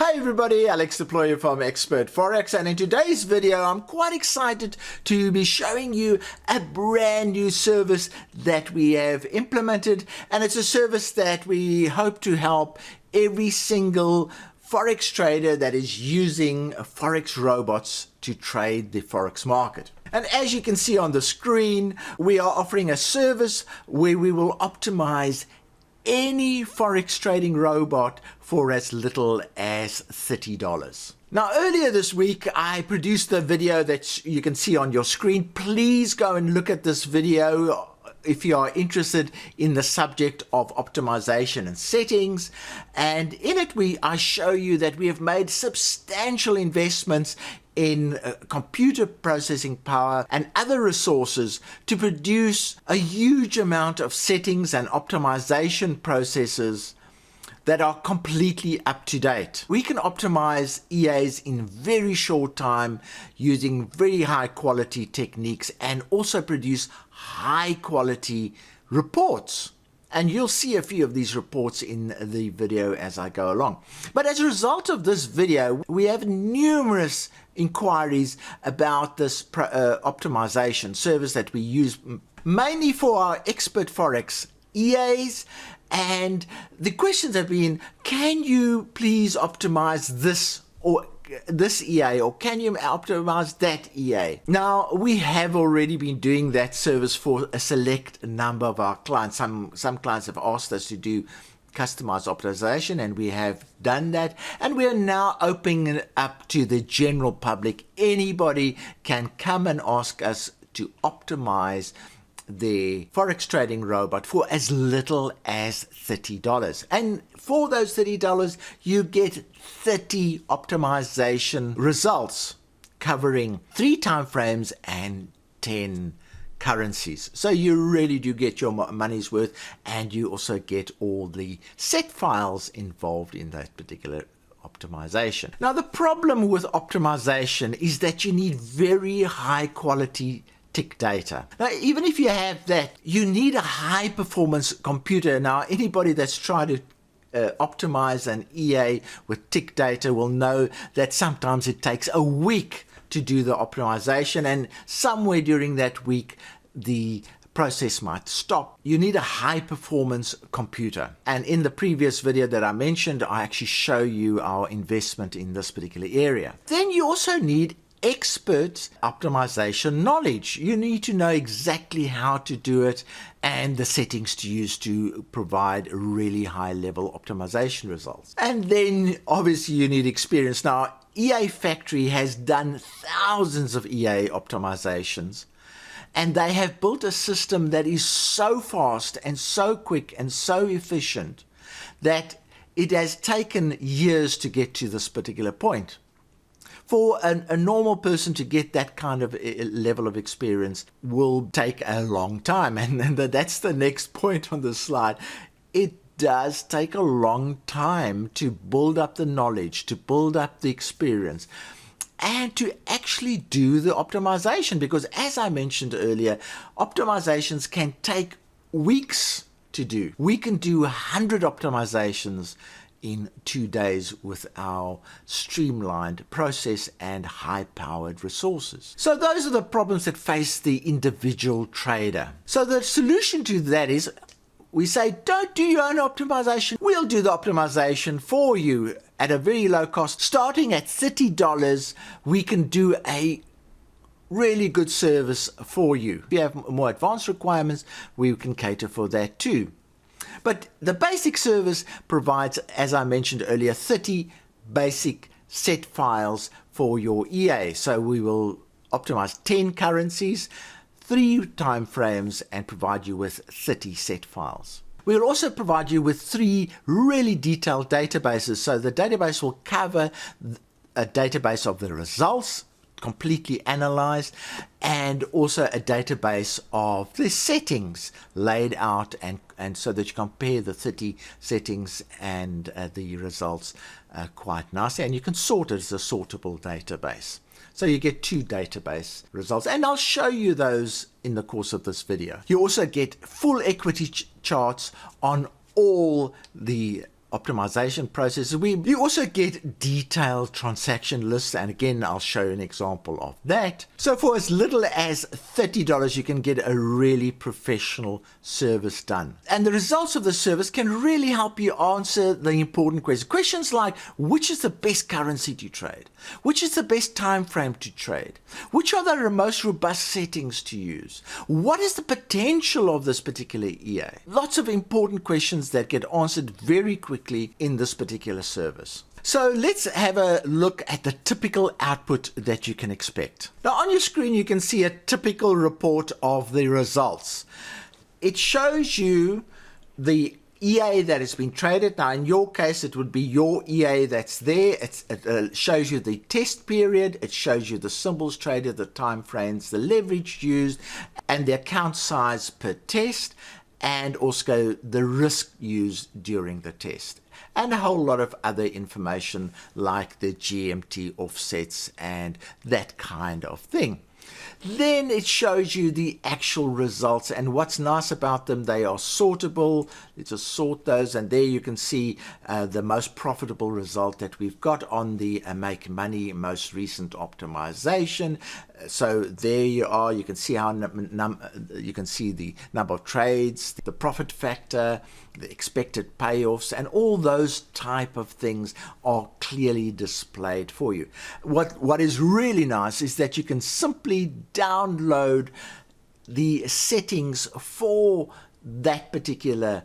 Hi everybody, Alex Deployer from Expert Forex, and in today's video I'm quite excited to be showing you a brand new service that we have implemented, and it's a service that we hope to help every single Forex trader that is using Forex robots to trade the Forex market. And as you can see on the screen, we are offering a service where we will optimize any Forex trading robot for as little as $30. Now, earlier this week, I produced a video that you can see on your screen. Please go and look at this video if you are interested in the subject of optimization and settings. And in it, I show you that we have made substantial investments in computer processing power and other resources to produce a huge amount of settings and optimization processes that are completely up to date. We can optimize EAs in very short time using very high quality techniques and also produce high quality reports. And you'll see a few of these reports in the video as I go along. But as a result of this video, we have numerous inquiries about this optimization service that we use mainly for our Expert Forex EAs. And the questions have been, can you please optimize this or this EA, or can you optimize that EA? Now, we have already been doing that service for a select number of our clients. Some clients have asked us to do customized optimization, and we have done that, and we are now opening it up to the general public. Anybody can come and ask us to optimize the Forex trading robot for as little as $30. And for those $30, you get 30 optimization results covering 3 time frames and 10 currencies. So you really do get your money's worth, and you also get all the set files involved in that particular optimization. Now, the problem with optimization is that you need very high quality tick data. Now, even if you have that, you need a high performance computer. Now, anybody that's tried to optimize an EA with tick data will know that sometimes it takes a week to do the optimization, and somewhere during that week the process might stop. You need a high performance computer, and in the previous video that I mentioned, I actually show you our investment in this particular area. Then you also need expert optimization knowledge. You need to know exactly how to do it and the settings to use to provide really high level optimization results. And then obviously you need experience. Now, EA Factory has done thousands of EA optimizations, and they have built a system that is so fast and so quick and so efficient that it has taken years to get to this particular point. For a normal person to get that kind of level of experience will take a long time, and that's the next point on the slide. It does take a long time to build up the knowledge, to build up the experience, and to actually do the optimization, because as I mentioned earlier, optimizations can take weeks to do. We can do 100 optimizations in 2 days with our streamlined process and high-powered resources. So those are the problems that face the individual trader. So the solution to that is, we say, don't do your own optimization. We'll do the optimization for you at a very low cost. Starting at $30, we can do a really good service for you. If you have more advanced requirements, we can cater for that too. But the basic service provides, as I mentioned earlier, 30 basic set files for your EA. So we will optimize 10 currencies, 3 time frames, and provide you with 30 set files. We'll also provide you with 3 really detailed databases. So the database will cover a database of the results, completely analyzed, and also a database of the settings laid out, and so that you compare the 30 settings and the results quite nicely, and you can sort it as a sortable database. So you get 2 database results, and I'll show you those in the course of this video. You also get full equity charts on all the optimization processes. You also get detailed transaction lists, and again, I'll show you an example of that. So for as little as $30, you can get a really professional service done. And the results of the service can really help you answer the important questions. Questions like, which is the best currency to trade? Which is the best time frame to trade? Which are the most robust settings to use? What is the potential of this particular EA? Lots of important questions that get answered very quickly in this particular service. So let's have a look at the typical output that you can expect. Now on your screen you can see a typical report of the results. It shows you the EA that has been traded. Now in your case it would be your EA that's there. It shows you the test period, it shows you the symbols traded, the time frames, the leverage used, and the account size per test, and also the risk used during the test, and a whole lot of other information like the GMT offsets and that kind of thing. Then it shows you the actual results, and what's nice about them, they are sortable. Let's just sort those, and there you can see the most profitable result that we've got on the Make Money most recent optimization. So there you are. You can see how you can see the number of trades, the profit factor, the expected payoffs, and all those type of things are clearly displayed for you. What is really nice is that you can simply download the settings for that particular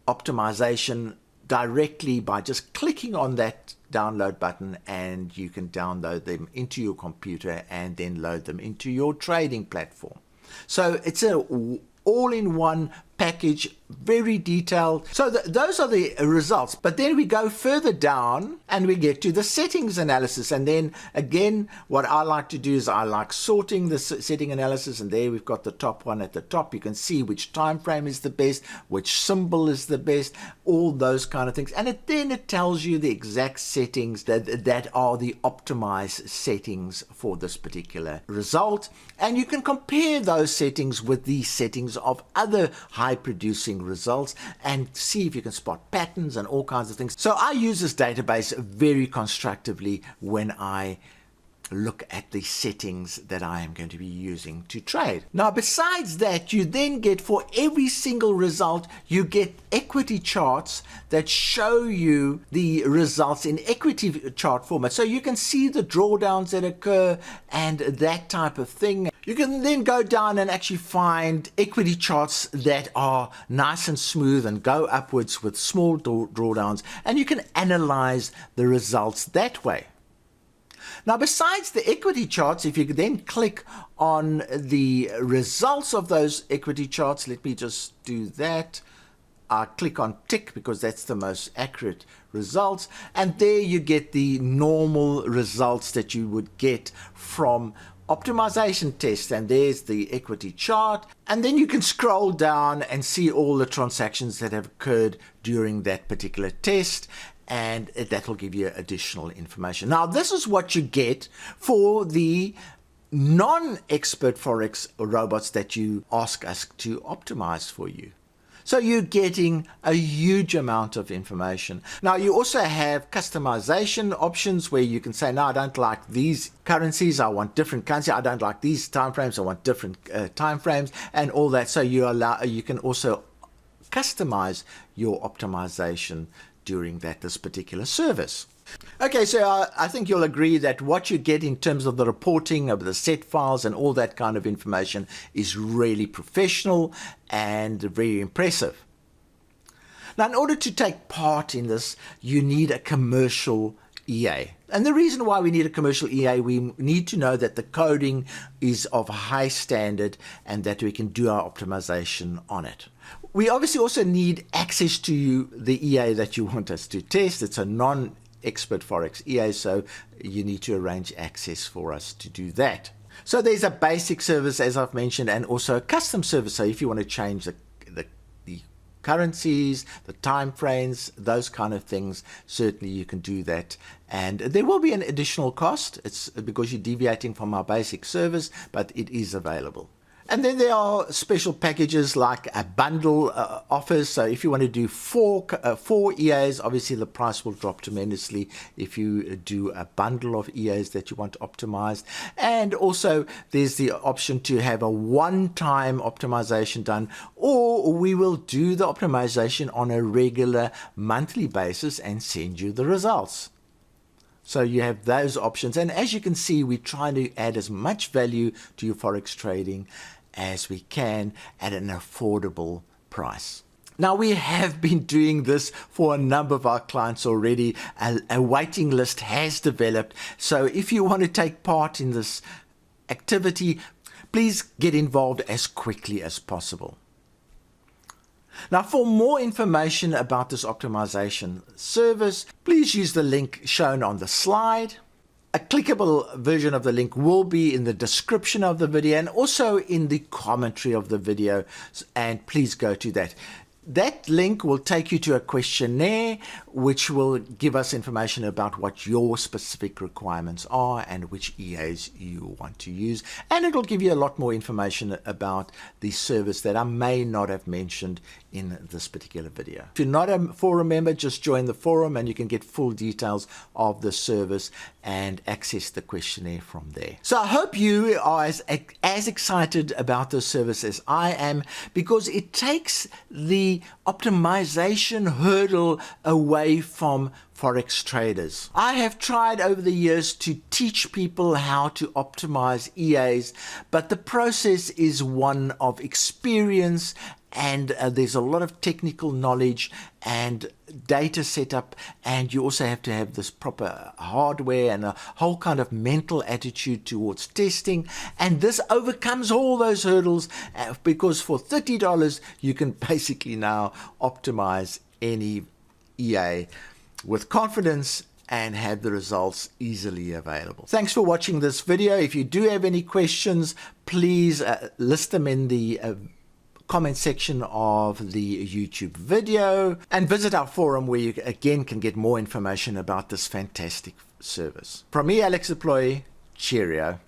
optimization directly by just clicking on that download button, and you can download them into your computer and then load them into your trading platform. So it's a all-in-one package, very detailed. So those are the results, but then we go further down and we get to the settings analysis, and then again what I like to do is I like sorting the setting analysis, and there we've got the top one at the top. You can see which time frame is the best, which symbol is the best, all those kind of things, and then it tells you the exact settings that are the optimized settings for this particular result, and you can compare those settings with the settings of other high producing results and see if you can spot patterns and all kinds of things. So I use this database very constructively when I look at the settings that I am going to be using to trade. Now besides that, you then get, for every single result, you get equity charts that show you the results in equity chart format, so you can see the drawdowns that occur and that type of thing. You can then go down and actually find equity charts that are nice and smooth and go upwards with small drawdowns, and you can analyze the results that way. Now besides the equity charts, if you then click on the results of those equity charts, let me just do that. I click on tick because that's the most accurate results, and there you get the normal results that you would get from optimization tests, and there's the equity chart, and then you can scroll down and see all the transactions that have occurred during that particular test, and that will give you additional information. Now this is what you get for the non-expert Forex robots that you ask us to optimize for you. So you're getting a huge amount of information. Now you also have customization options where you can say, no, I don't like these currencies, I want different currency. I don't like these time frames, I want different time frames, and all that. So you can also customize your optimization during this particular service. Okay, so I think you'll agree that what you get in terms of the reporting of the set files and all that kind of information is really professional and very impressive. Now, in order to take part in this, you need a commercial EA. And the reason why we need a commercial EA, we need to know that the coding is of a high standard and that we can do our optimization on it. We obviously also need access to the EA that you want us to test. It's a non-expert Forex EA, so you need to arrange access for us to do that. So there's a basic service, as I've mentioned, and also a custom service. So if you want to change the currencies, the time frames, those kind of things, certainly you can do that. And there will be an additional cost. It's because you're deviating from our basic service, but it is available. And then there are special packages like a bundle offers. So if you want to do four EAs, obviously the price will drop tremendously if you do a bundle of EAs that you want optimized. And also there's the option to have a one-time optimization done, or we will do the optimization on a regular monthly basis and send you the results. So you have those options. And as you can see, we're trying to add as much value to your Forex trading as we can at an affordable price. Now, we have been doing this for a number of our clients already. A waiting list has developed. So if you want to take part in this activity, please get involved as quickly as possible. Now, for more information about this optimization service, please use the link shown on the slide. A clickable version of the link will be in the description of the video and also in the commentary of the video, and please go to that. That link will take you to a questionnaire which will give us information about what your specific requirements are and which EAs you want to use. And it'll give you a lot more information about the service that I may not have mentioned in this particular video. If you're not a forum member, just join the forum and you can get full details of the service and access the questionnaire from there. So I hope you are as excited about this service as I am, because it takes the optimization hurdle away from Forex traders. I have tried over the years to teach people how to optimize EAs, but the process is one of experience, and there's a lot of technical knowledge and data setup, and you also have to have this proper hardware and a whole kind of mental attitude towards testing. And this overcomes all those hurdles, because for $30 you can basically now optimize any EA with confidence and have the results easily available. Thanks for watching this video. If you do have any questions, please list them in the comment section of the YouTube video, and visit our forum where you again can get more information about this fantastic service. From me, Alex Deploy, cheerio.